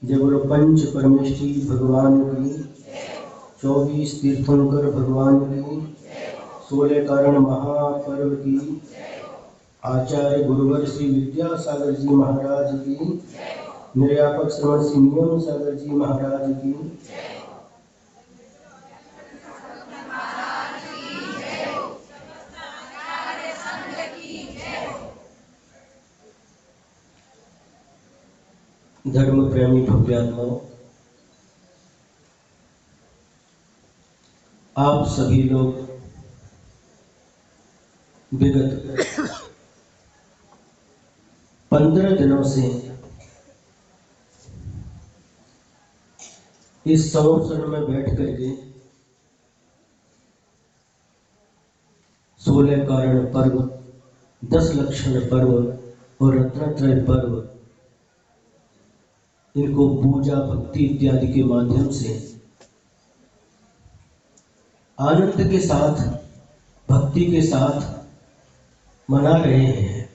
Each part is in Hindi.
जय बोलो पंच परमेष्ठी भगवान की, 24 तीर्थंकर भगवान की, 16 कारण महापर्व की, आचार्य गुरुवर श्री विद्यासागर जी महाराज की, निर्यापक श्रवण श्री नियम सागर जी महाराज की, धर्म प्रेमी भव्यात्माओं, आप सभी लोग विगत 15 दिनों से इस संवत्सर में बैठ करके 16 कारण पर्व, 10 लक्षण पर्व और रत्नत्रय पर्व, इनको पूजा भक्ति इत्यादि के माध्यम से आनंद के साथ, भक्ति के साथ मना रहे हैं।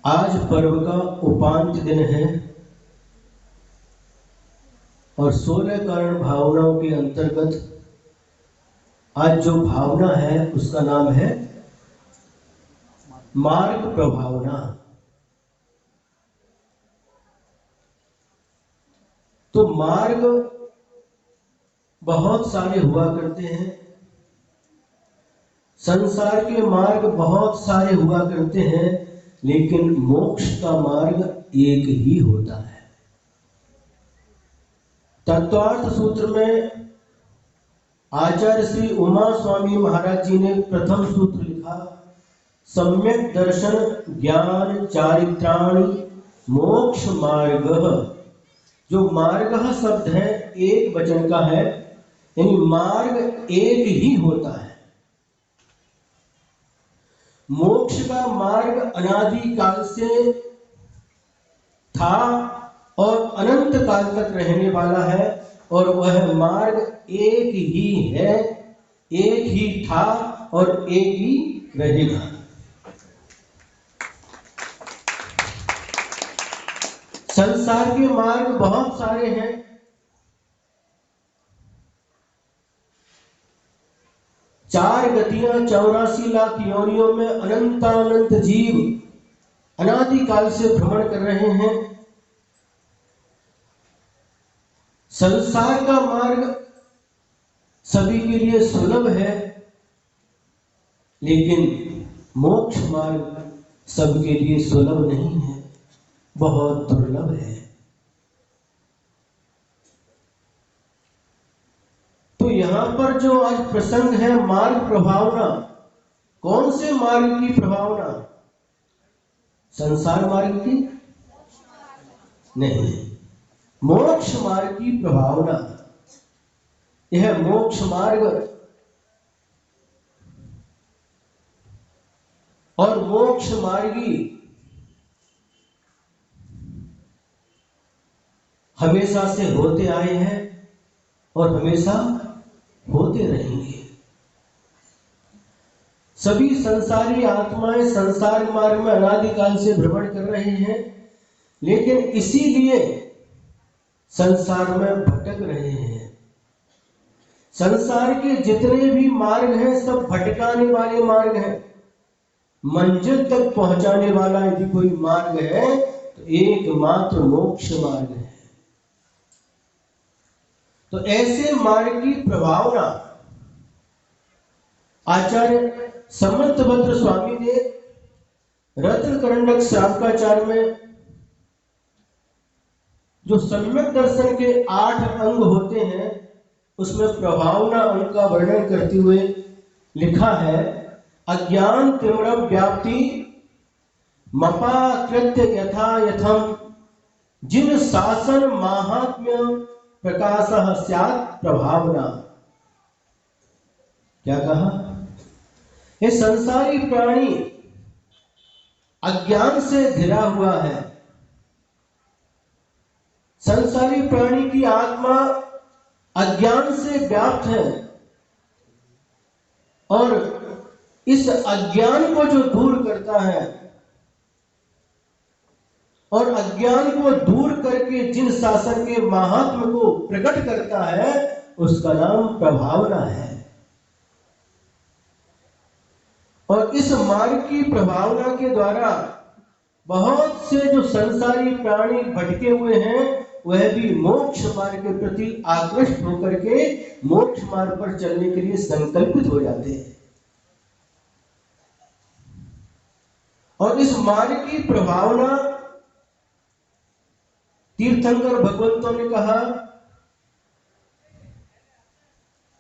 आज पर्व का उपांत्य दिन है और 16 कारण भावनाओं के अंतर्गत आज जो भावना है उसका नाम है मार्ग प्रभावना। तो मार्ग बहुत सारे हुआ करते हैं, संसार के मार्ग बहुत सारे हुआ करते हैं, लेकिन मोक्ष का मार्ग एक ही होता है। तत्वार्थ सूत्र में आचार्य श्री उमा स्वामी महाराज जी ने प्रथम सूत्र लिखा, सम्यक दर्शन ज्ञान चारित्राणि मोक्ष मार्ग। जो मार्ग शब्द है एक वचन का है, यानी मार्ग एक ही होता है। मोक्ष का मार्ग अनादि काल से था और अनंत काल तक रहने वाला है, और वह मार्ग एक ही है, एक ही था और एक ही रहेगा। संसार के मार्ग बहुत सारे हैं, चार गतियां 84 लाख योनियों में अनंतानंत जीव अनादि काल से भ्रमण कर रहे हैं। संसार का मार्ग सभी के लिए सुलभ है, लेकिन मोक्ष मार्ग सबके लिए सुलभ नहीं है, बहुत दुर्लभ है। तो यहां पर जो आज प्रसंग है मार्ग प्रभावना, कौन से मार्ग की प्रभावना? संसार मार्ग की नहीं, मोक्ष मार्ग की प्रभावना। यह मोक्ष मार्ग और मोक्ष मार्गी हमेशा से होते आए हैं और हमेशा होते रहेंगे। सभी संसारी आत्माएं संसार मार्ग में अनादिकाल से भ्रमण कर रहे हैं, लेकिन इसीलिए संसार में भटक रहे हैं। संसार के जितने भी मार्ग हैं सब भटकाने वाले मार्ग हैं। मंजिल तक पहुंचाने वाला यदि कोई मार्ग है तो एकमात्र मोक्ष मार्ग है। तो ऐसे मार्ग की प्रभावना आचार्य समर्थभद्र स्वामी ने रत्नकरंडक श्रावकाचार्य में जो सम्यक दर्शन के 8 अंग होते हैं उसमें प्रभावना अंग का वर्णन करते हुए लिखा है, अज्ञान तिम्रम व्याप्ति मपाकृत्य यथा यथम जिन शासन महात्म्य प्रकाशः स्यात् प्रभावना। क्या कहा? ये संसारी प्राणी अज्ञान से घिरा हुआ है। संसारी प्राणी की आत्मा अज्ञान से व्याप्त है, और इस अज्ञान को जो दूर करता है और अज्ञान को दूर करके जिन शासन के महात्म को प्रकट करता है उसका नाम प्रभावना है। और इस मार्ग की प्रभावना के द्वारा बहुत से जो संसारी प्राणी भटके हुए हैं वह भी मोक्ष मार्ग के प्रति आकृष्ट होकर के मोक्ष मार्ग पर चलने के लिए संकल्पित हो जाते हैं। और इस मार्ग की प्रभावना तीर्थंकर भगवंतों ने कहा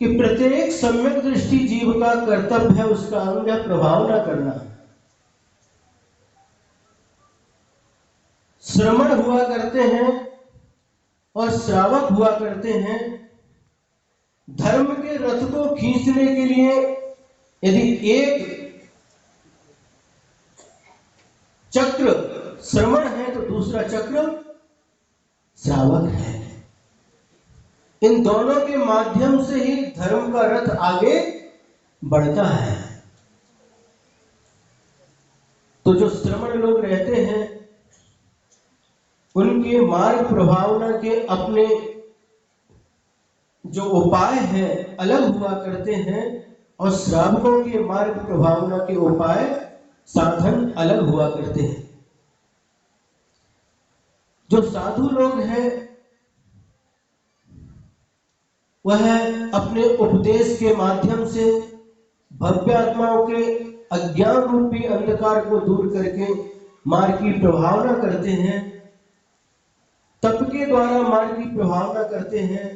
कि प्रत्येक सम्यक दृष्टि जीव का कर्तव्य है उसका अंग है प्रभावना करना। श्रमण हुआ करते हैं और श्रावक हुआ करते हैं। धर्म के रथ को खींचने के लिए यदि एक चक्र श्रमण है तो दूसरा चक्र श्रावक है। इन दोनों के माध्यम से ही धर्म का रथ आगे बढ़ता है। तो जो श्रमण लोग रहते हैं उनके मार्ग प्रभावना के अपने जो उपाय हैं अलग हुआ करते हैं और श्रावकों के मार्ग प्रभावना के उपाय साधन अलग हुआ करते हैं। जो साधु लोग हैं वह अपने उपदेश के माध्यम से भव्य आत्माओं के अज्ञान रूपी अंधकार को दूर करके मार्ग की प्रभावना करते हैं, तप के द्वारा मार्ग की प्रभावना करते हैं।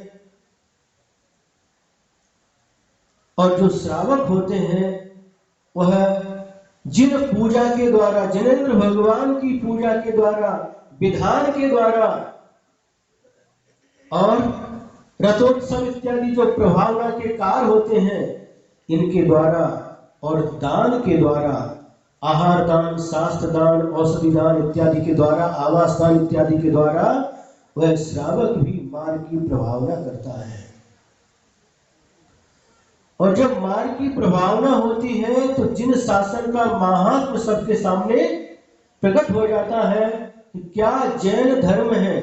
और जो श्रावक होते हैं वह जिन पूजा के द्वारा जिनेंद्र भगवान की पूजा के द्वारा विधान के द्वारा और रथोत्सव इत्यादि जो प्रभावना के कार्य होते हैं इनके द्वारा और दान के द्वारा आहार दान शास्त्र दान औषधि दान इत्यादि के द्वारा आवास दान इत्यादि के द्वारा वह श्रावक भी मार्ग की प्रभावना करता है। और जब मार्ग की प्रभावना होती है तो जिन शासन का महात्म सबके सामने प्रकट हो जाता है कि क्या जैन धर्म है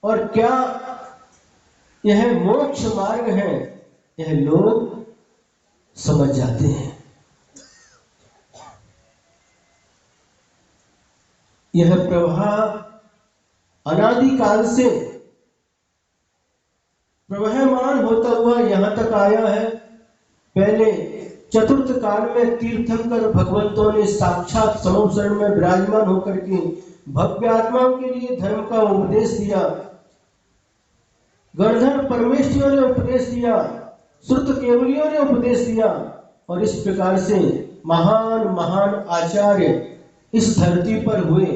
और क्या यह मोक्ष मार्ग है, यह लोग समझ जाते हैं। यह प्रवाह अनादिकाल से प्रवहमान होता हुआ यहां तक आया है। पहले चतुर्थ काल में तीर्थंकर भगवंतों ने साक्षात समुद्र में विराजमान होकर के भव्य आत्माओं के लिए धर्म का उपदेश दिया। गणधर परमेश्वरियों ने उपदेश दिया, श्रुत केवलियों ने उपदेश दिया और इस प्रकार से महान महान आचार्य इस धरती पर हुए।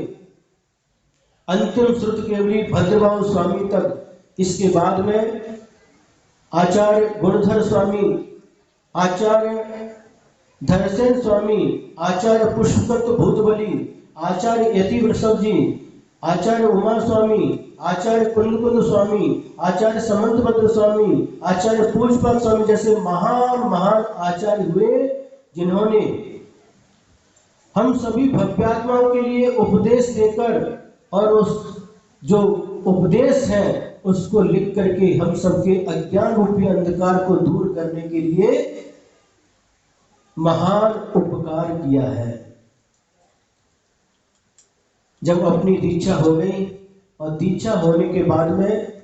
अंतिम श्रुत केवली भद्रबाहु स्वामी तक। इसके बाद में आचार्य गुणधर स्वामी, आचार्य धरसेन स्वामी, आचार्य पुष्पदत्त भूतबली, आचार्य यति वृषभ जी, आचार्य उमा स्वामी, आचार्य कुंद स्वामी, आचार्य समंतभद्र स्वामी, आचार्य पूजपाल स्वामी जैसे महान महान आचार्य हुए जिन्होंने हम सभी भव्यात्माओं के लिए उपदेश देकर और उस जो उपदेश है उसको लिख करके हम सबके अज्ञान रूपी अंधकार को दूर करने के लिए महान उपकार किया है। जब अपनी दीक्षा हो गई और दीक्षा होने के बाद में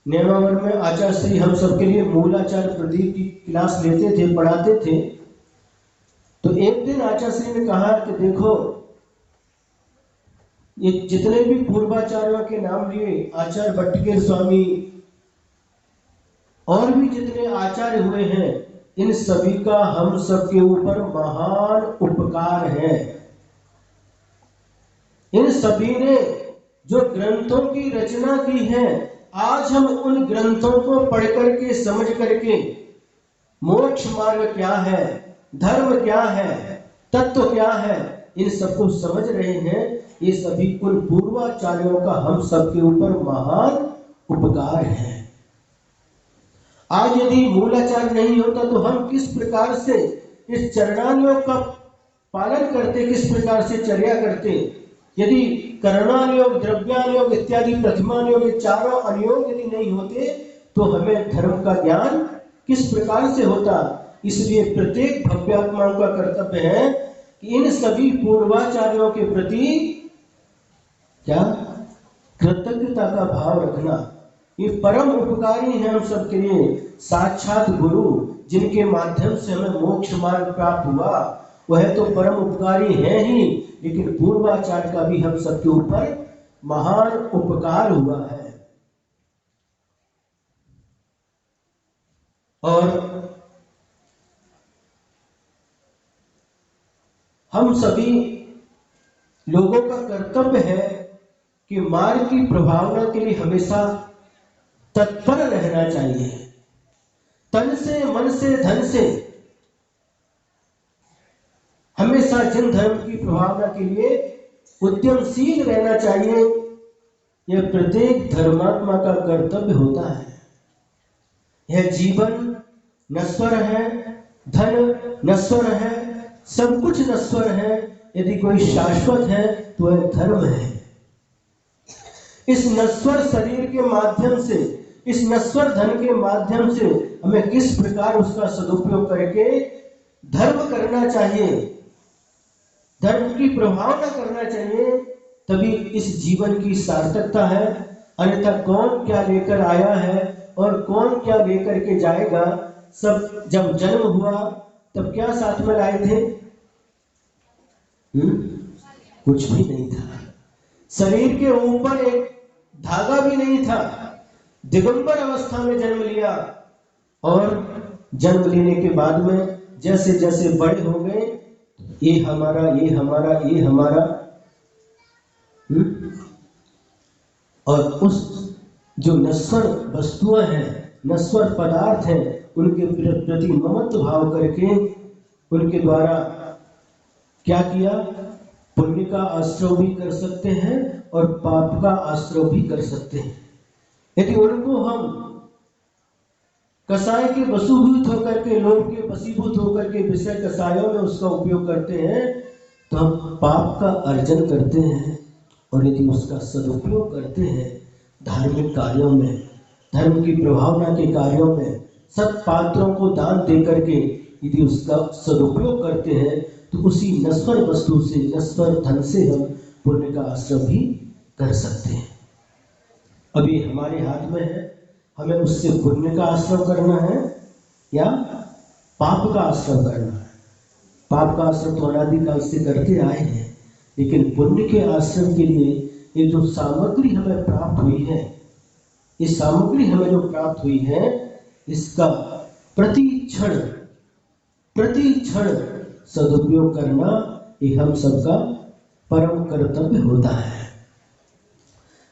नेमावर में आचार्य श्री हम सबके लिए मूलाचार्य प्रदीप की क्लास लेते थे, पढ़ाते थे। तो एक दिन आचार्य श्री ने कहा कि देखो ये जितने भी पूर्वाचार्यों के नाम लिए, आचार्य भट्टकेर स्वामी और भी जितने आचार्य हुए हैं, इन सभी का हम सबके ऊपर महान उपकार है। इन सभी ने जो ग्रंथों की रचना की है, आज हम उन ग्रंथों को पढ़ करके समझ करके मोक्ष मार्ग क्या है, धर्म क्या है, तत्व क्या है, इन सबको समझ रहे हैं। ये सभी उन पूर्वाचार्यों का हम सबके ऊपर महान उपकार है। आज यदि मूलाचार्य नहीं होता तो हम किस प्रकार से इस चरणानियों का पालन करते, किस प्रकार से चर्या करते। यदि कर्णानुयोग, द्रव्यानुयोग इत्यादि प्रतिमानुयोग, ये चारों अनुयोग यदि नहीं होते तो हमें धर्म का ज्ञान किस प्रकार से होता। इसलिए प्रत्येक भव्यात्माओं का कर्तव्य है कि इन सभी पूर्वाचार्यों के प्रति क्या कृतज्ञता का भाव रखना। ये परम उपकारी हैं हम सबके लिए, साक्षात गुरु जिनके माध्यम से हमें मोक्ष मार्ग प्राप्त हुआ, वह तो परम उपकारी है ही, लेकिन पूर्वाचार्य का भी हम सबके ऊपर महान उपकार हुआ है। और हम सभी लोगों का कर्तव्य है कि मार्ग की प्रभावना के लिए हमेशा तत्पर रहना चाहिए, तन से, मन से, धन से, हमेशा जिन धर्म की प्रभावना के लिए उद्यमशील रहना चाहिए। यह प्रत्येक धर्मात्मा का कर्तव्य होता है। यह जीवन नश्वर है, धन नश्वर है, सब कुछ नश्वर है, यदि कोई शाश्वत है तो वह धर्म है। इस नश्वर शरीर के माध्यम से, इस नश्वर धन के माध्यम से हमें किस प्रकार उसका सदुपयोग करके धर्म करना चाहिए, धर्म की प्रभावना करना चाहिए, तभी इस जीवन की सार्थकता है। अन्यथा कौन क्या लेकर आया है और कौन क्या लेकर के जाएगा। सब जब जन्म हुआ तब क्या साथ में लाए थे? कुछ भी नहीं था। शरीर के ऊपर एक धागा भी नहीं था। दिगंबर अवस्था में जन्म लिया और जन्म लेने के बाद में जैसे जैसे बड़े हो गए, ये हमारा, ये हमारा, ये हमारा, और उस जो नश्वर वस्तुएं हैं, नश्वर पदार्थ हैं, उनके प्रति ममत्व भाव करके उनके द्वारा क्या किया? पुण्य का आश्रय भी कर सकते हैं और पाप का आश्रय भी कर सकते हैं। यदि उनको हम कसाय के वशीभूत होकर के, लोभ के वशीभूत होकर के विषय कसायों में उसका उपयोग करते हैं तो हम पाप का अर्जन करते हैं। और यदि उसका सदुपयोग करते हैं धार्मिक कार्यों में, धर्म की प्रभावना के कार्यों में, सत्पात्रों को दान दे करके यदि उसका सदुपयोग करते हैं तो उसी नश्वर वस्तु से, नश्वर धन से हम पुण्य का आश्रय भी कर सकते हैं। अभी हमारे हाथ में है, हमें उससे पुण्य का आश्रय करना है या पाप का आश्रय करना है। पाप का आश्रय तो अनादिकाल से करते आए हैं, लेकिन पुण्य के आश्रय के लिए ये जो सामग्री हमें प्राप्त हुई है, इस सामग्री हमें जो प्राप्त हुई है, इसका प्रति क्षण सदुपयोग करना ये हम सबका परम कर्तव्य होता है।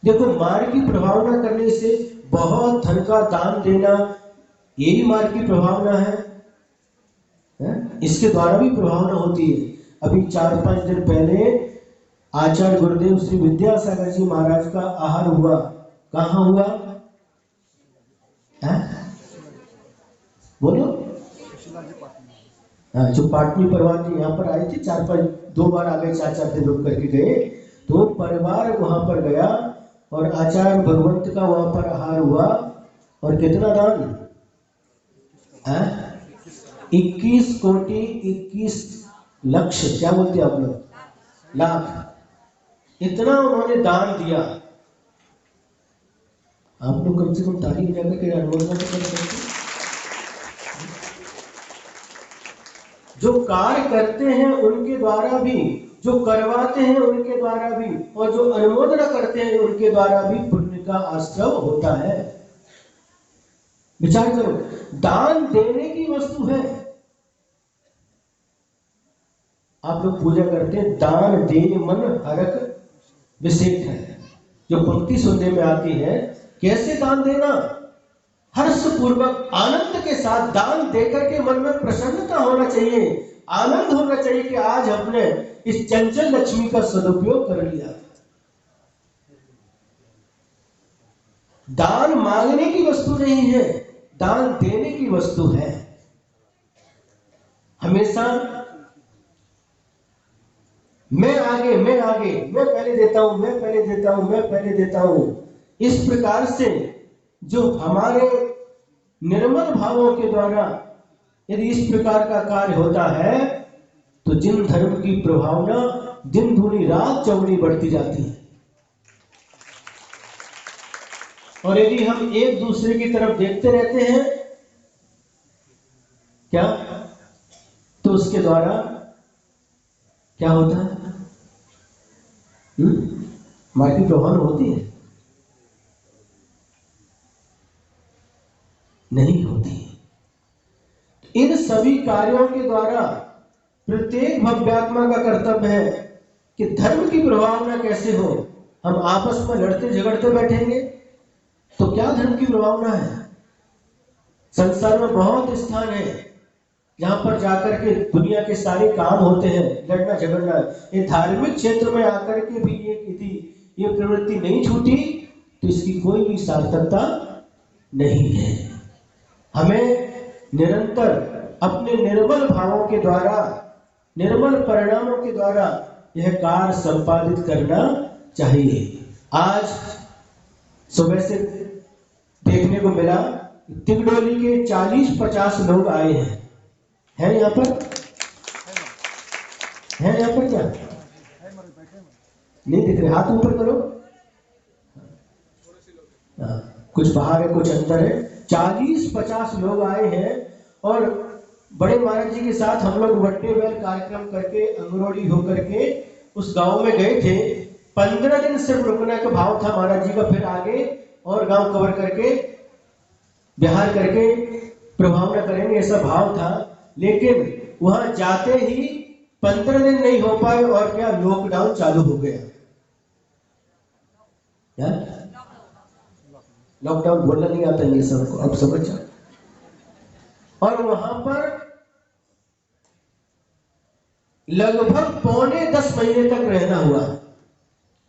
देखो, मार्ग की प्रभावना करने से बहुत धन का दान देना, यही मार्ग की प्रभावना है? इसके द्वारा भी प्रभावना होती है। अभी 4-5 दिन पहले आचार्य गुरुदेव श्री विद्यासागर जी महाराज का आहार हुआ। कहाँ हुआ? बोलो। जो पाटनी परिवार जी यहाँ पर आए थे, 2 बार आ गए, 4-4 दिन रुक करके गए, तो परिवार वहां पर गया और आचार्य भगवंत का वहां पर आहार हुआ। और कितना दान? 21 कोटि 21 लक्ष, क्या बोलते आप लोग? लाख, इतना उन्होंने दान दिया। आप लोग कम से कम तारीफ जाकर के अनुमोदन तो कर सकते। जो कार्य करते हैं उनके द्वारा भी, जो करवाते हैं उनके द्वारा भी, और जो अनुमोदन करते हैं उनके द्वारा भी पुण्य का आश्रय होता है। विचार करो, दान देने की वस्तु है। आप लोग पूजा करते हैं, दान दे मन हरक विशेष है, जो पंक्ति सुनने में आती है। कैसे दान देना? हर्ष पूर्वक, आनंद के साथ दान देकर के मन में प्रसन्नता होना चाहिए, आनंद होना चाहिए कि आज हमने इस चंचल लक्ष्मी का सदुपयोग कर लिया। दान मांगने की वस्तु नहीं है, दान देने की वस्तु है। हमेशा मैं आगे, मैं आगे, मैं पहले देता हूं, मैं पहले देता हूं, मैं पहले देता हूं। इस प्रकार से जो हमारे निर्मल भावों के द्वारा यदि इस प्रकार का कार्य होता है तो जिन धर्म की प्रभावना दिन दूनी रात चौगुनी बढ़ती जाती है। और यदि हम एक दूसरे की तरफ देखते रहते हैं क्या, तो उसके द्वारा क्या होता है? हमारी प्रभावना होती है? नहीं होती। इन सभी कार्यों के द्वारा प्रत्येक भव्यात्मा का कर्तव्य है कि धर्म की प्रभावना कैसे हो। हम आपस में लड़ते झगड़ते बैठेंगे तो क्या धर्म की प्रभावना है? संसार में बहुत स्थान है जहां पर जाकर के दुनिया के सारे काम होते हैं, लड़ना झगड़ना। ये धार्मिक क्षेत्र में आकर के भी ये प्रवृत्ति नहीं छूटी तो इसकी कोई भी सार्थकता नहीं है। हमें निरंतर अपने निर्मल भावों के द्वारा, निर्मल परिणामों के द्वारा यह कार्य संपादित करना चाहिए। आज सुबह से देखने को मिला तिगडोली के 40-50 लोग आए हैं यहाँ पर? हैं यहाँ पर? क्या नहीं दिख रहे? हाथ ऊपर करो। कुछ बाहर है, कुछ अंदर है। 40-50 लोग आए हैं और बड़े महाराज जी के साथ हम लोग वट्टे बैल कार्यक्रम करके अंगरोड़ी होकर के उस गांव में गए थे। 15 दिन सिर्फ रुकने का भाव था महाराज जी का, फिर आगे और गांव कवर करके बिहार करके प्रभावना करेंगे, ऐसा भाव था। लेकिन वहां जाते ही 15 दिन नहीं हो पाए और क्या लॉकडाउन चालू हो गया। लॉकडाउन बोलना नहीं आता ये सबको, अब समझ जाओ। और वहां पर लगभग 9.25 महीने तक रहना हुआ।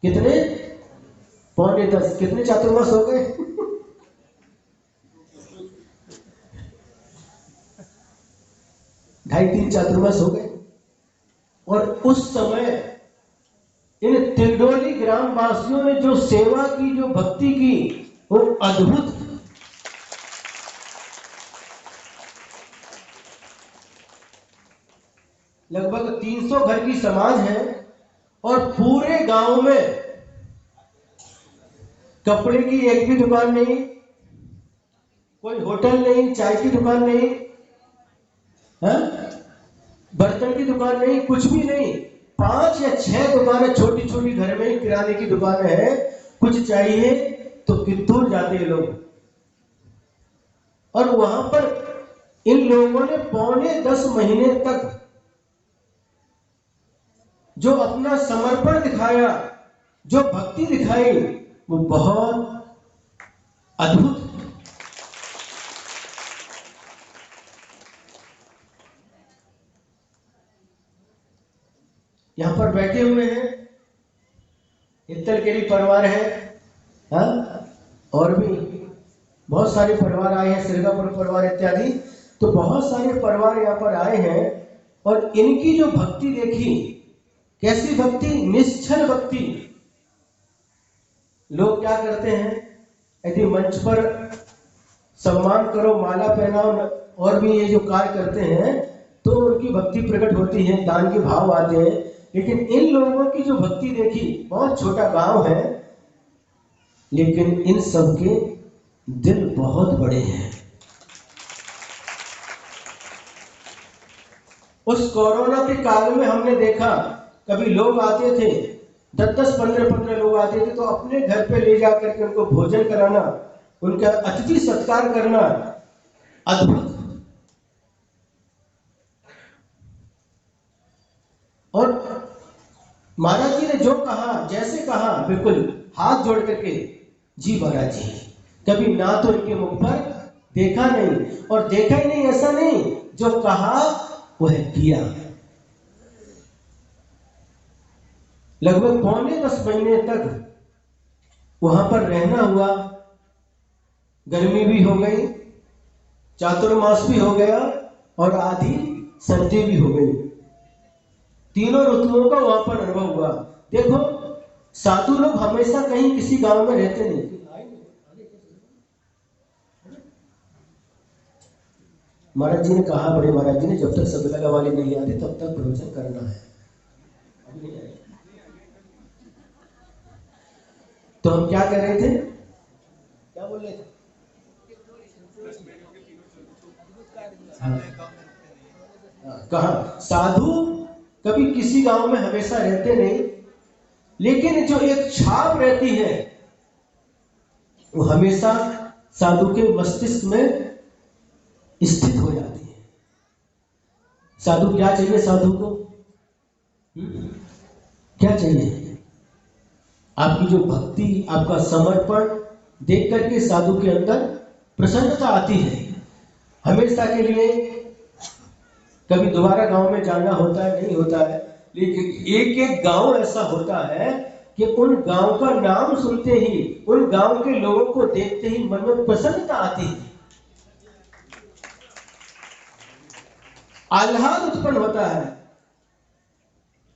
कितने? 9.25। कितने चातुर्मास हो गए? 2.5-3 चातुर्मास हो गए। और उस समय इन तिगडोली ग्राम वासियों ने जो सेवा की, जो भक्ति की, वो अद्भुत। लगभग 300 घर की समाज है और पूरे गांव में कपड़े की एक भी दुकान नहीं, कोई होटल नहीं, चाय की दुकान नहीं, बर्तन की दुकान नहीं, कुछ भी नहीं। 5 या 6 दुकानें छोटी छोटी घर में ही किराने की दुकानें हैं। कुछ चाहिए तो कित्तूर जाते हैं लोग। और वहां पर इन लोगों ने 9.25 महीने तक जो अपना समर्पण दिखाया, जो भक्ति दिखाई, वो बहुत अद्भुत। यहां पर बैठे हुए हैं हित्तलकेरी परिवार है, और भी बहुत सारे परिवार आए हैं, सिरगापुर परिवार इत्यादि। तो बहुत सारे परिवार यहाँ पर आए हैं और इनकी जो भक्ति देखी, कैसी भक्ति? निश्चल भक्ति। लोग क्या करते हैं, यदि मंच पर सम्मान करो, माला पहनाओ और भी ये जो कार्य करते हैं तो उनकी भक्ति प्रकट होती है, दान के भाव आते हैं। लेकिन इन लोगों की जो भक्ति देखी, बहुत छोटा गांव है लेकिन इन सबके दिल बहुत बड़े हैं। उस कोरोना के काल में हमने देखा, कभी लोग आते थे 10-10, 15-15 लोग आते थे, तो अपने घर पे ले जाकर के उनको भोजन कराना, उनका अतिथि सत्कार करना, अद्भुत। और महाराज जी ने जो कहा, जैसे कहा, बिल्कुल हाथ जोड़ करके, जी महाराज जी। कभी ना तो इनके मुख पर देखा नहीं, और देखा ही नहीं ऐसा नहीं, जो कहा वह किया। लगभग 9.25 महीने तक वहां पर रहना हुआ। गर्मी भी हो गई, चातुर्मास भी हो गया और आधी सर्दी भी हो गई। तीनों ऋतुओं का वहां पर अनुभव हुआ। देखो साधु लोग हमेशा कहीं किसी गांव में रहते नहीं। महाराज जी ने कहा, बड़े महाराज जी ने, जब तक सबला वाले नहीं आते तब तक प्रवचन करना है। अभी नहीं आए तो हम क्या कर रहे थे, क्या बोल रहे थे? कहा साधु कभी किसी गांव में हमेशा रहते नहीं, लेकिन जो एक छाप रहती है वो हमेशा साधु के मस्तिष्क में स्थित हो जाती है। साधु क्या चाहिए? साधु को क्या चाहिए? आपकी जो भक्ति, आपका समर्पण देख करके साधु के अंदर प्रसन्नता आती है हमेशा के लिए। कभी दोबारा गांव में जाना होता है, नहीं होता है, लेकिन एक एक गांव ऐसा होता है कि उन गांव का नाम सुनते ही, उन गांव के लोगों को देखते ही मन में प्रसन्नता आती है, आह्लाद उत्पन्न होता है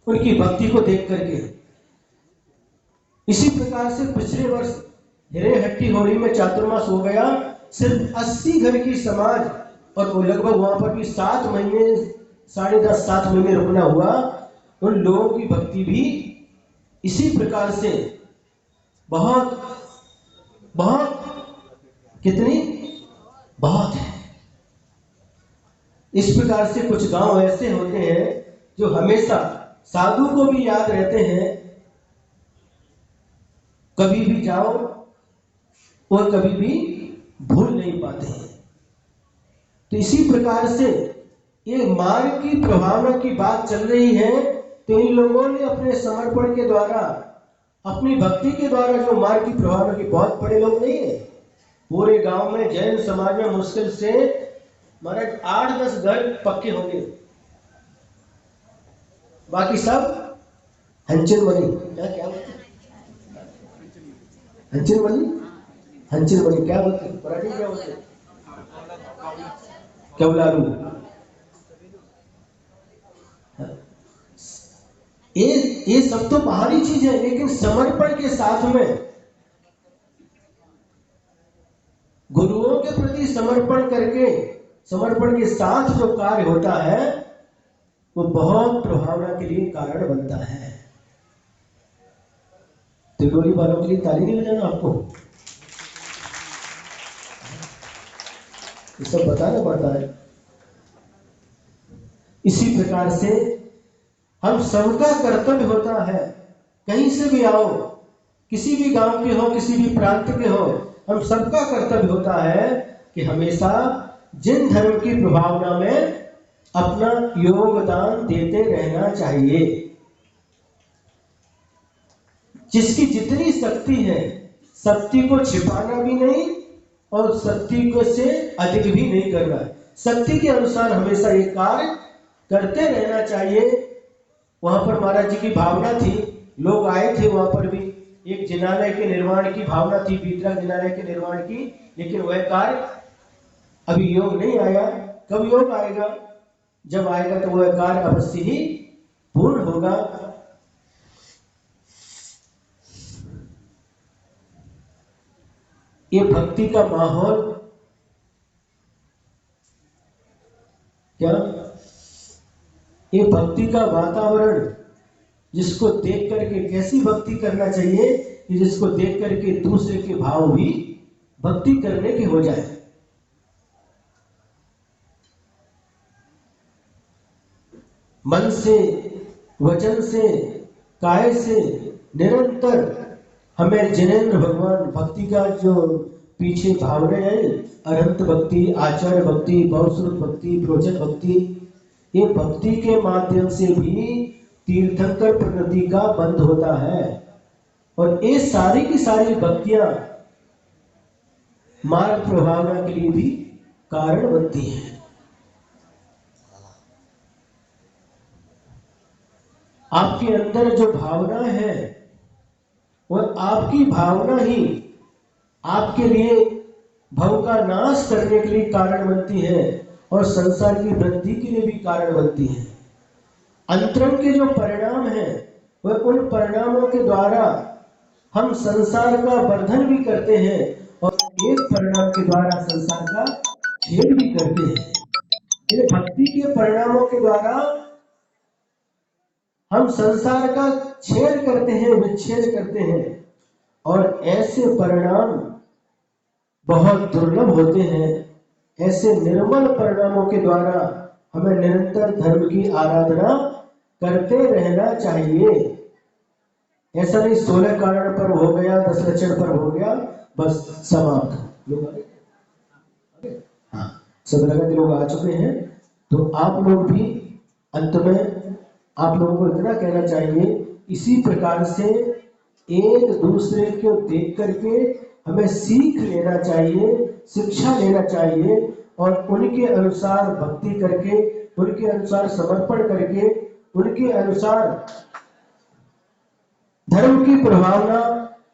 उनकी भक्ति को देख करके। इसी प्रकार से पिछले वर्ष हिरेहट्टी होली में चातुर्मास हो गया, सिर्फ 80 घर की समाज, और वो लगभग वहां पर भी 7 महीने, 10.5 7 महीने रुकना हुआ। उन लोगों की भक्ति भी इसी प्रकार से बहुत बहुत कितनी बहुत है। इस प्रकार से कुछ गांव ऐसे होते हैं जो हमेशा साधु को भी याद रहते हैं, कभी भी जाओ और कभी भी भूल नहीं पाते हैं। तो इसी प्रकार से ये मार्ग की प्रभावना की बात चल रही है, तो इन लोगों ने अपने समर्पण के द्वारा, अपनी भक्ति के द्वारा जो मार्ग की प्रभावना की, बहुत बड़े लोग नहीं है, पूरे गांव में जैन समाज में मुश्किल से महाराज 8-10 घर पक्के होंगे, बाकी सब हंचिल मनी। क्या बोलते? हंचिल मनी क्या बोलते? पराठी क्या बोलते? कवलारू। ये सब तो बाहरी चीज है, लेकिन समर्पण के साथ में, गुरुओं के प्रति समर्पण करके, समर्पण के साथ जो कार्य होता है वो बहुत प्रभावना के लिए कारण बनता है। त्रिकोणी वालों के लिए ताली नहीं बजाना आपको, ये सब बताना पड़ता है। इसी प्रकार से हम सबका कर्तव्य होता है, कहीं से भी आओ, किसी भी गांव के हो, किसी भी प्रांत के हो, हम सबका कर्तव्य होता है कि हमेशा जिन धर्म की प्रभावना में अपना योगदान देते रहना चाहिए। जिसकी जितनी शक्ति है, शक्ति को छिपाना भी नहीं और शक्ति को से अधिक भी नहीं करना है, शक्ति के अनुसार हमेशा ये कार्य करते रहना चाहिए। वहां पर महाराज जी की भावना थी, लोग आए थे, वहां पर भी एक जिनालय के निर्माण की भावना थी, बीतरा जिनालय के निर्माण की, लेकिन वह कार्य अभी योग नहीं आया। कब योग आएगा? जब आएगा तो वह कार्य अवश्य ही पूर्ण होगा। ये भक्ति का माहौल क्या, ये भक्ति का वातावरण, जिसको देख करके कैसी भक्ति करना चाहिए कि जिसको देख करके दूसरे के भाव भी भक्ति करने के हो जाए। मन से, वचन से, काय से निरंतर हमें जिनेंद्र भगवान भक्ति का जो पीछे भावनाएं है, अनंत भक्ति, आचार्य भक्ति, बहुश्रुत भक्ति, प्रवचन भक्ति, ये भक्ति के माध्यम से भी तीर्थंकर प्रकृति का बंध होता है। और ये सारी की सारी भक्तियां मार्ग प्रभावना के लिए भी कारण बनती हैं। आपके अंदर जो भावना है, और आपकी भावना ही आपके लिए भव का नाश करने के लिए कारण बनती है और संसार की वृद्धि के लिए भी कारण बनती है। अंतरंग के जो परिणाम हैं, वह उन परिणामों के द्वारा हम संसार का वर्धन भी करते हैं और एक परिणाम के द्वारा संसार का छेद भी करते हैं। ये भक्ति के परिणामों के द्वारा हम संसार का छेद करते हैं, विच्छेद करते हैं, और ऐसे परिणाम बहुत दुर्लभ होते हैं। ऐसे निर्मल परिणामों के द्वारा हमें निरंतर धर्म की आराधना करते रहना चाहिए। ऐसा नहीं 16 कारण पर हो गया, 10 लक्षण पर हो गया, बस समाप्त। हाँ, सब लगत लोग आ चुके हैं, तो आप लोग भी अंत में आप लोगों को इतना कहना चाहिए, इसी प्रकार से एक दूसरे को देख करके हमें सीख लेना चाहिए, शिक्षा लेना चाहिए, और उनके अनुसार भक्ति करके, उनके अनुसार समर्पण करके, उनके अनुसार धर्म की प्रभावना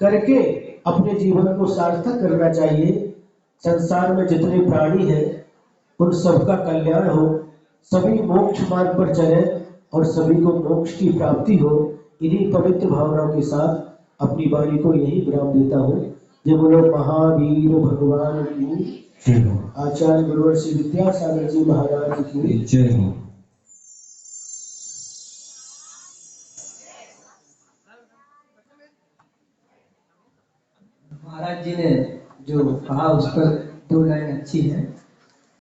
करके अपने जीवन को सार्थक करना चाहिए। संसार में जितने प्राणी हैं उन सबका कल्याण हो, सभी मोक्ष मार्ग पर चले और सभी को मोक्ष की प्राप्ति हो। इन्हीं पवित्र भावनाओं के साथ अपनी वाणी को यही विराम देता हूँ। जय बोलो महावीर भगवान की, आचार्य गुरुवर श्री विद्यासागर जी महाराज की जय हो। महाराज जी ने जो कहा उस पर 2 लाइन अच्छी है।